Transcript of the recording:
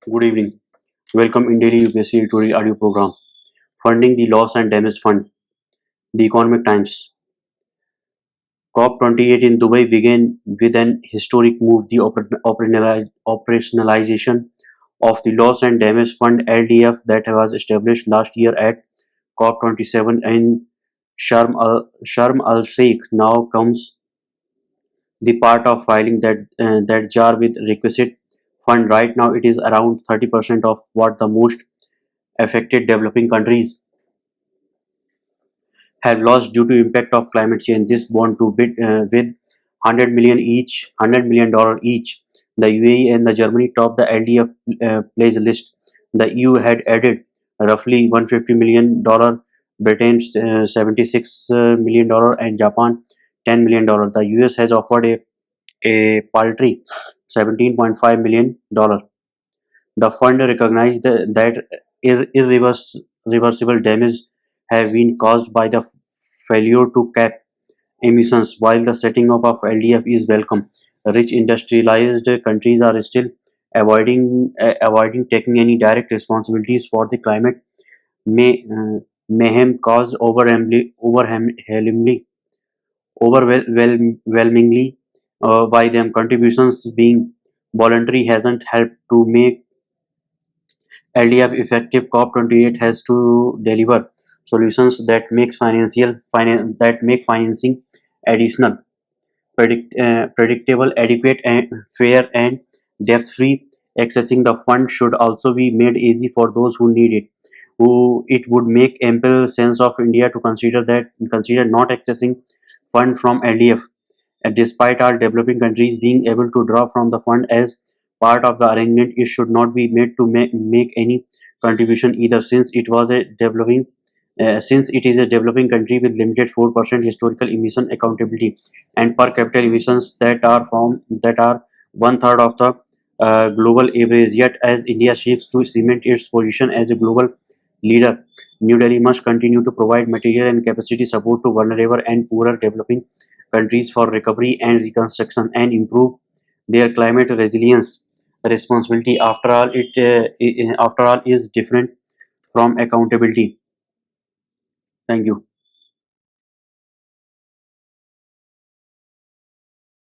Good evening. Welcome in daily UPSC editorial audio program. Funding the Loss and Damage Fund. The Economic Times. COP28 in Dubai began with an historic move, the operationalization of the Loss and Damage Fund (LDF) that was established last year at COP27 in Sharm el Sheikh. Now comes the part of filing that jar with requisite fund. Right now, it is around 30% of what the most affected developing countries have lost due to impact of climate change. This bond to bid with 100 million dollar each. The UAE and the Germany top the LDF plays list. The EU had added roughly 150 million dollar, Britain 76 million dollar, and Japan 10 million dollar. The US has offered a paltry 17.5 million dollar. The fund recognized that irreversible damage have been caused by the failure to cap emissions. While the setting up of LDF is welcome, rich industrialized countries are still avoiding taking any direct responsibilities for the climate mayhem caused overwhelmingly by them. Contributions being voluntary hasn't helped to make LDF effective. COP28 has to deliver solutions that that make financing additional, predictable, adequate, and fair and debt-free. Accessing the fund should also be made easy for those who need it. Who it would make ample sense of India to consider not accessing fund from LDF. Despite our developing countries being able to draw from the fund as part of the arrangement, it should not be made to make any contribution either, since it is a developing country with limited 4% historical emission accountability and per capita emissions that are one third of the global average. Yet, as India seeks to cement its position as a global leader, New Delhi must continue to provide material and capacity support to vulnerable and poorer developing countries for recovery and reconstruction and improve their climate resilience. Responsibility, after all, is different from accountability. Thank you.